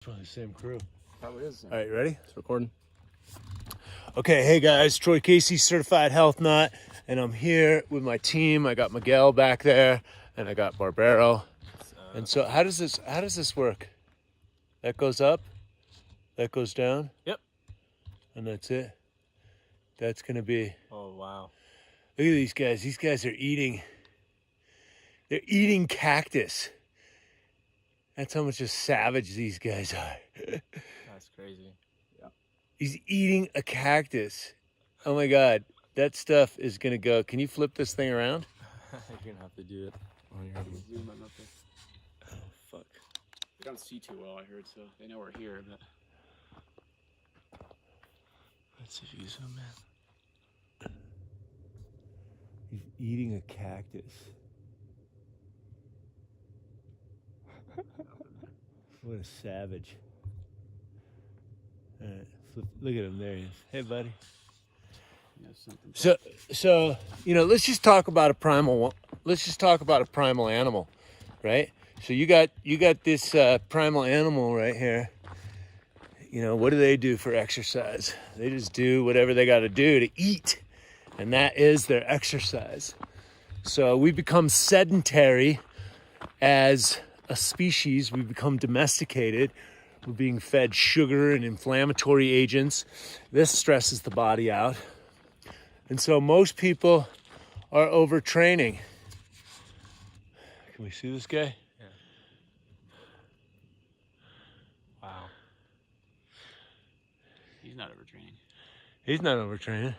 Probably the same crew. Probably is. All right, ready? It's recording. Okay, hey guys, Troy Casey, certified health nut, and I'm here with my team. I got Miguel back there, and I got Barbero. And so, how does this work? That goes up, that goes down. Yep. And that's it. That's gonna be. Oh wow. Look at these guys. These guys are eating. They're eating cactus. That's how much of savage these guys are. That's crazy. Yeah. He's eating a cactus. Oh my God, that stuff is gonna go. Can you flip this thing around? You're gonna have to do it on your own. Zoom on nothing. Oh fuck. They don't see too well, I heard, so they know we're here, but Let's see if you zoom in. He's eating a cactus. What a savage. All right, look at him, there he is. Hey buddy. So let's just talk about a primal. Let's just talk about a primal animal, right? So you got this primal animal right here. What do they do for exercise? They just do whatever they got to do to eat, and that is their exercise. So we become sedentary as a species. We become domesticated. We're being fed sugar and inflammatory agents. This stresses the body out. And so most people are overtraining. Can we see this guy? Yeah. Wow. He's not overtraining. He's not overtraining.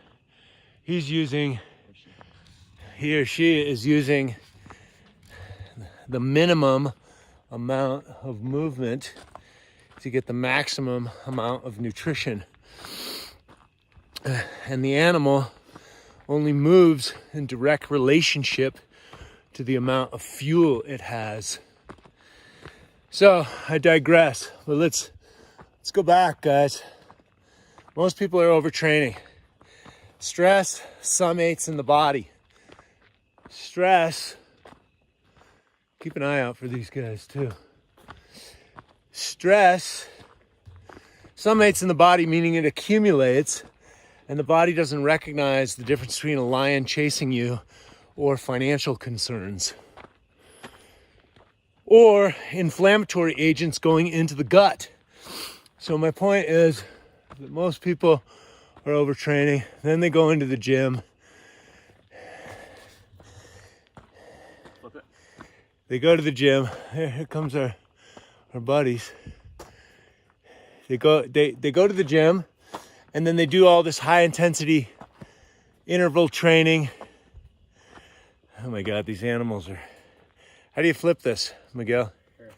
He or she is using the minimum amount of movement to get the maximum amount of nutrition. And the animal only moves in direct relationship to the amount of fuel it has. So I digress, but let's go back, guys. Most people are overtraining. Stress summates in the body. Stress, keep an eye out for these guys too. Stress summates in the body, meaning it accumulates, and the body doesn't recognize the difference between a lion chasing you or financial concerns or inflammatory agents going into the gut. So my point is that most people are overtraining. Then they go into the gym. Flip it. They go to the gym. Here comes our buddies. They go to the gym, and then they do all this high intensity interval training. Oh my God, these animals are. How do you flip this, Miguel? Sure.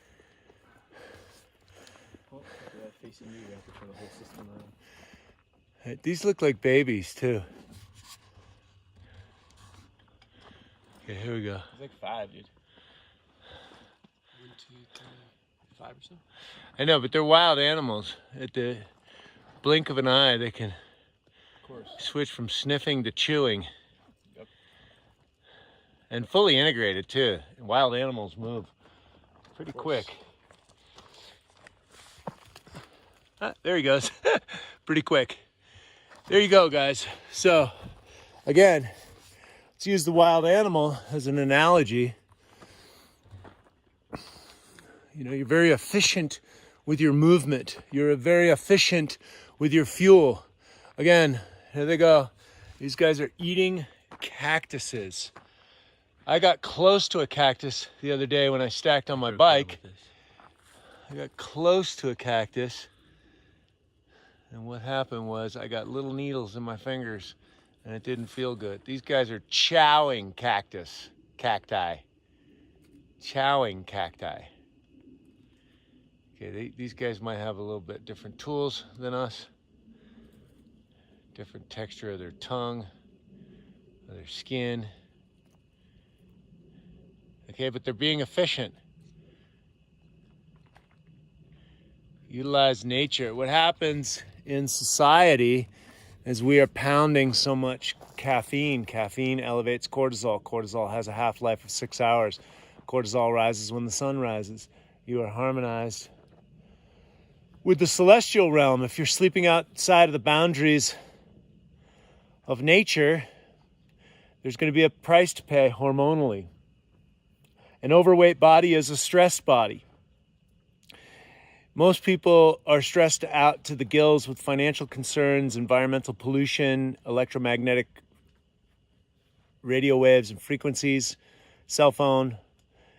Oh, facing you, you have to turn the whole system around. These look like babies too. Okay, here we go. It's like 5, dude. 1, 2, 3, 5 or so. I know, but they're wild animals. At the blink of an eye, they can switch from sniffing to chewing. Yep. And fully integrated too. Wild animals move pretty quick. Ah, there he goes. Pretty quick. There you go, guys. So, again, let's use the wild animal as an analogy. You're very efficient with your movement. You're very efficient with your fuel. Again, here they go. These guys are eating cactuses. I got close to a cactus the other day when I stacked on my bike. I got close to a cactus. And what happened was I got little needles in my fingers and it didn't feel good. These guys are chowing cacti. Chowing cacti. Okay, these guys might have a little bit different tools than us. Different texture of their tongue, of their skin. Okay, but they're being efficient. Utilize nature. What happens in society is we are pounding so much caffeine. Caffeine elevates cortisol. Cortisol has a half-life of 6 hours. Cortisol rises when the sun rises. You are harmonized with the celestial realm. If you're sleeping outside of the boundaries of nature, there's going to be a price to pay hormonally. An overweight body is a stressed body. Most people are stressed out to the gills with financial concerns, environmental pollution, electromagnetic radio waves and frequencies, cell phone,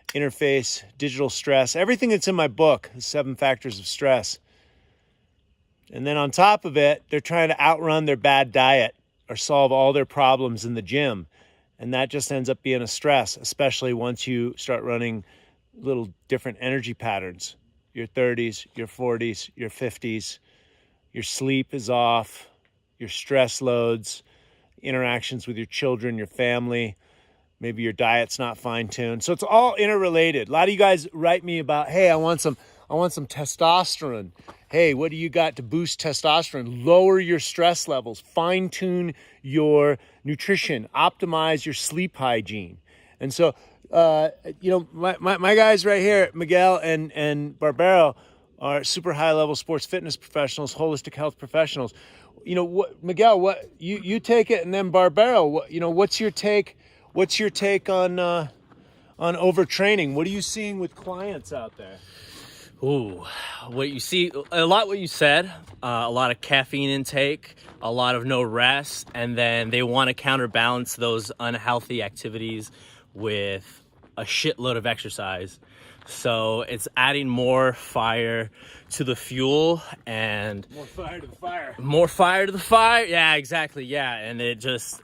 interface, digital stress, everything that's in my book, the 7 Factors of Stress. And then on top of it, they're trying to outrun their bad diet or solve all their problems in the gym. And that just ends up being a stress, especially once you start running little different energy patterns. Your 30s, your 40s, your 50s, your sleep is off, your stress loads, interactions with your children, your family, maybe your diet's not fine-tuned. So it's all interrelated. A lot of you guys write me about, hey, I want some testosterone. Hey, what do you got to boost testosterone? Lower your stress levels, fine-tune your nutrition, optimize your sleep hygiene. And so my guys right here, Miguel and Barbero, are super high-level sports fitness professionals, holistic health professionals. Miguel, what you take it, and then Barbero, what's your take? What's your take on overtraining? What are you seeing with clients out there? Ooh, what you see, a lot what you said, a lot of caffeine intake, a lot of no rest, and then they want to counterbalance those unhealthy activities with a shitload of exercise. So it's adding more fire to the fuel and more fire to the fire. More fire to the fire. Yeah, exactly. Yeah. And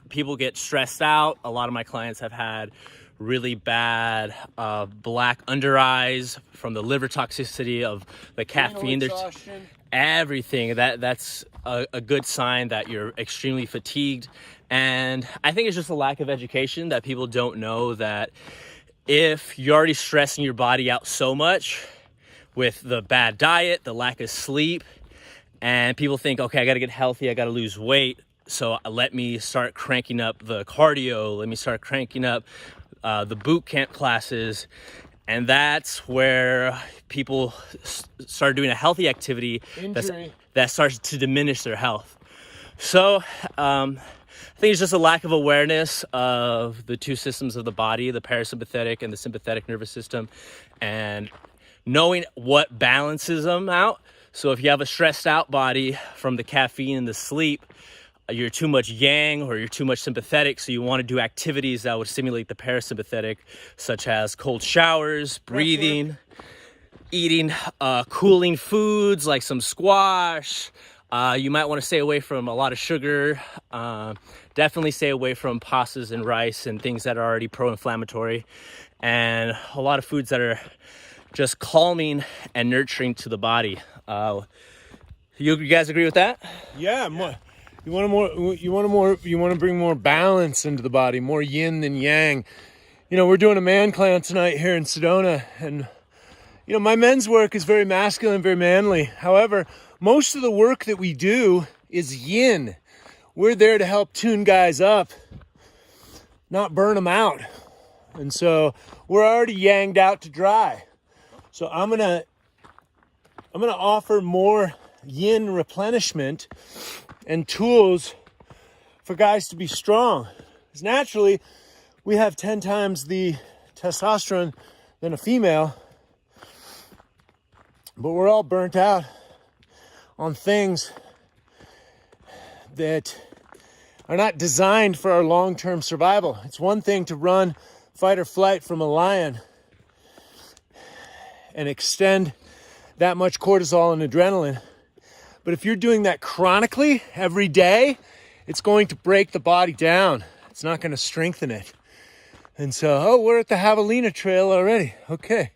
people get stressed out. A lot of my clients have had really bad black under eyes from the liver toxicity of the caffeine. Everything. That's a good sign that you're extremely fatigued. And I think it's just a lack of education that people don't know that if you're already stressing your body out so much with the bad diet, the lack of sleep, and people think, okay, I got to get healthy, I got to lose weight, so let me start cranking up the cardio, let me start cranking up the boot camp classes, and that's where people start doing a healthy activity that starts to diminish their health. So I think it's just a lack of awareness of the 2 systems of the body, the parasympathetic and the sympathetic nervous system, and knowing what balances them out. So if you have a stressed out body from the caffeine and the sleep, you're too much yang or you're too much sympathetic, so you want to do activities that would stimulate the parasympathetic, such as cold showers, breathing, eating cooling foods like some squash. You might want to stay away from a lot of sugar. Definitely stay away from pastas and rice and things that are already pro-inflammatory, and a lot of foods that are just calming and nurturing to the body. You guys agree with that? Yeah. You want to bring more balance into the body, more yin than yang. We're doing a man clan tonight here in Sedona, and my men's work is very masculine, very manly. However, most of the work that we do is yin. We're there to help tune guys up, not burn them out. And so we're already yanged out to dry. So I'm gonna offer more yin replenishment and tools for guys to be strong. Because naturally, we have 10 times the testosterone than a female, but we're all burnt out on things that are not designed for our long-term survival. It's one thing to run fight or flight from a lion and extend that much cortisol and adrenaline. But if you're doing that chronically every day, it's going to break the body down. It's not going to strengthen it. And so, we're at the Havalina trail already. Okay.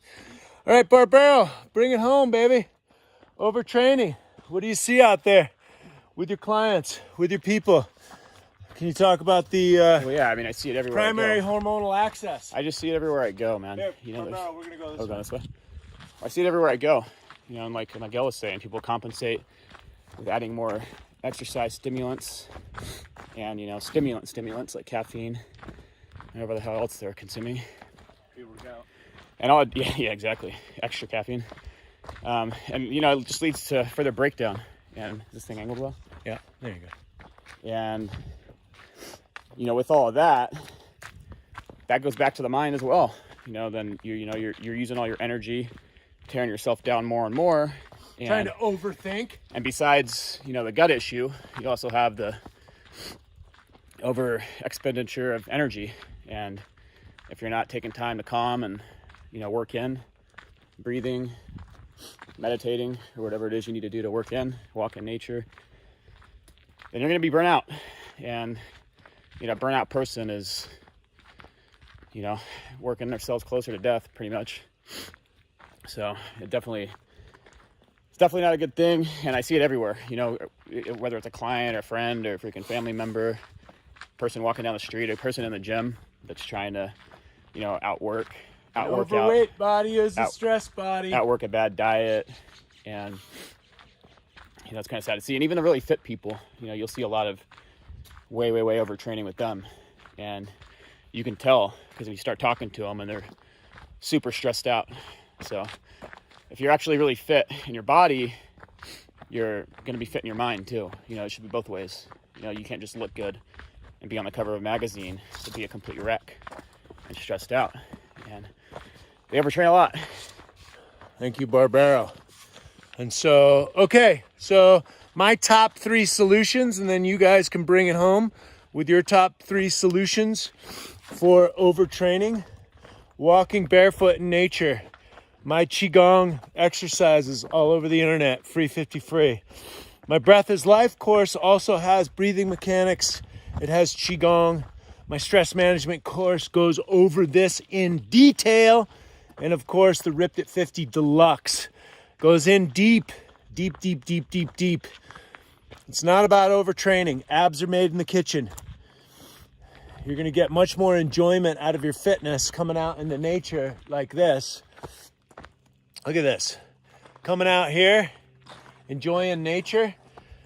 All right, Barbero, bring it home, baby. Overtraining. What do you see out there with your clients, with your people? Can you talk about the Well, yeah, I mean, I see it everywhere. primary hormonal access? I just see it everywhere I go, man. Here, Barbero, we're gonna go this way. I see it everywhere I go. And like Miguel was saying, people compensate with adding more exercise stimulants and stimulants like caffeine and whatever the hell else they're consuming. Pre-workout. And all, yeah, exactly. Extra caffeine. And it just leads to further breakdown. And is this thing angled well? Yeah, there you go. And with all of that goes back to the mind as well. Then you're using all your energy, tearing yourself down more and more, and Trying to overthink. And besides the gut issue, you also have the over expenditure of energy. And if you're not taking time to calm and work in breathing, meditating, or whatever it is you need to do to work in, walk in nature, then you're going to be burnt out. And burnout person is working themselves closer to death pretty much. So it's definitely not a good thing. And I see it everywhere, whether it's a client or a friend or a freaking family member, person walking down the street, or a person in the gym that's trying to outwork Overweight body is a stress body. Outwork a bad diet. And it's kind of sad to see. And even the really fit people, you'll see a lot of way overtraining with them. And you can tell because if you start talking to them and they're super stressed out. So if you're actually really fit in your body, you're going to be fit in your mind too. It should be both ways. You can't just look good and be on the cover of a magazine to be a complete wreck and stressed out. And they overtrain a lot. Thank you, Barbaro. And so, okay, so my top 3 solutions, and then you guys can bring it home with your top 3 solutions for overtraining. Walking barefoot in nature. My Qigong exercises all over the internet, free 50 free. My Breath is Life course also has breathing mechanics. It has Qigong. My stress management course goes over this in detail. And of course, the Ripped at 50 Deluxe goes in deep. It's not about overtraining. Abs are made in the kitchen. You're going to get much more enjoyment out of your fitness coming out into nature like this. Look at this. Coming out here, enjoying nature.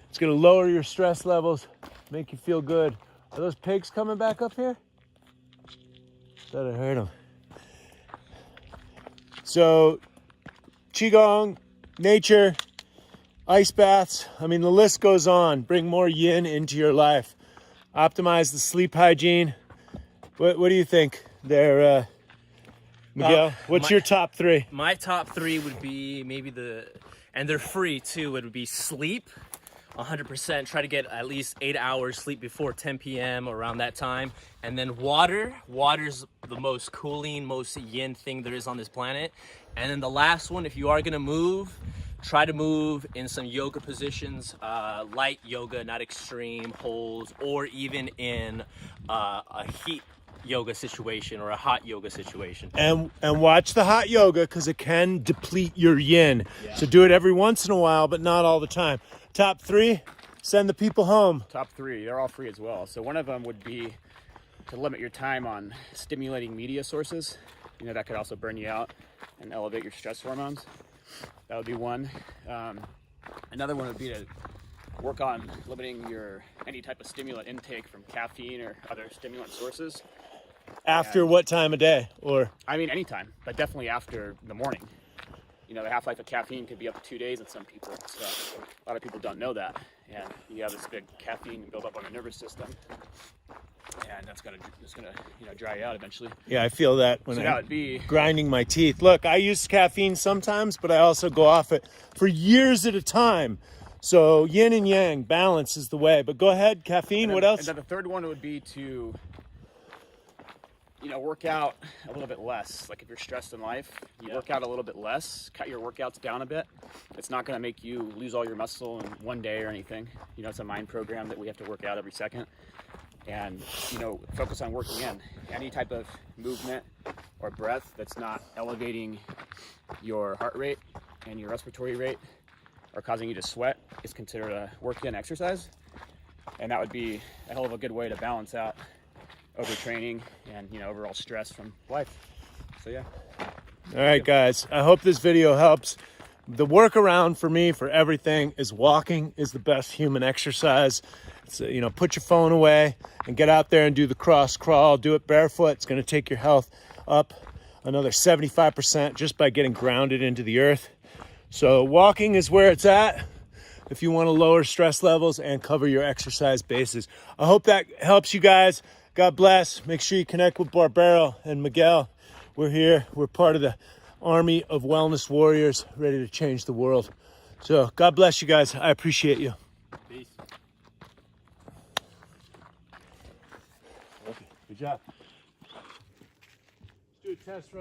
It's going to lower your stress levels, make you feel good. Are those pigs coming back up here? Thought I heard them. So, Qigong, nature, ice baths. I mean, the list goes on. Bring more yin into your life. Optimize the sleep hygiene. What do you think there, Miguel? What's your top 3? My top 3 would be and they're free too, it would be sleep. 100%. Try to get at least 8 hours sleep before 10 p.m. around that time. And then water. Water's the most cooling, most yin thing there is on this planet. And then the last one, if you are going to move, try to move in some yoga positions, light yoga, not extreme holds, or even in a heat yoga situation or a hot yoga situation. And watch the hot yoga because it can deplete your yin. Yeah. So do it every once in a while, but not all the time. Top 3, send the people home. Top 3, they're all free as well. So one of them would be to limit your time on stimulating media sources. That could also burn you out and elevate your stress hormones. That would be one. Another one would be to work on limiting any type of stimulant intake from caffeine or other stimulant sources. After what time of day? Or I mean, anytime, but definitely after the morning. The half-life of caffeine could be up to 2 days in some people. So a lot of people don't know that. And you have this big caffeine build up on the nervous system. And that's gonna dry you out eventually. Yeah, I feel that when that would be grinding my teeth. Look, I use caffeine sometimes, but I also go off it for years at a time. So yin and yang, balance is the way. But go ahead, caffeine, what else? And then the third one would be to work out a little bit less. Like if you're stressed in life, you work out a little bit less, cut your workouts down a bit. It's not going to make you lose all your muscle in one day or anything. It's a mind program that we have to work out every second. And, focus on working in. Any type of movement or breath that's not elevating your heart rate and your respiratory rate or causing you to sweat is considered a work-in exercise. And that would be a hell of a good way to balance out overtraining and overall stress from life. So yeah. All right, guys, I hope this video helps. The workaround for me for everything is walking is the best human exercise. It's, put your phone away and get out there and do the cross crawl. Do it barefoot. It's going to take your health up another 75% just by getting grounded into the earth. So walking is where it's at if you want to lower stress levels and cover your exercise bases. I hope that helps you guys. God bless. Make sure you connect with Barbero and Miguel. We're here. We're part of the army of wellness warriors ready to change the world. So God bless you guys. I appreciate you. Peace. Okay, good job. Let's do a test run.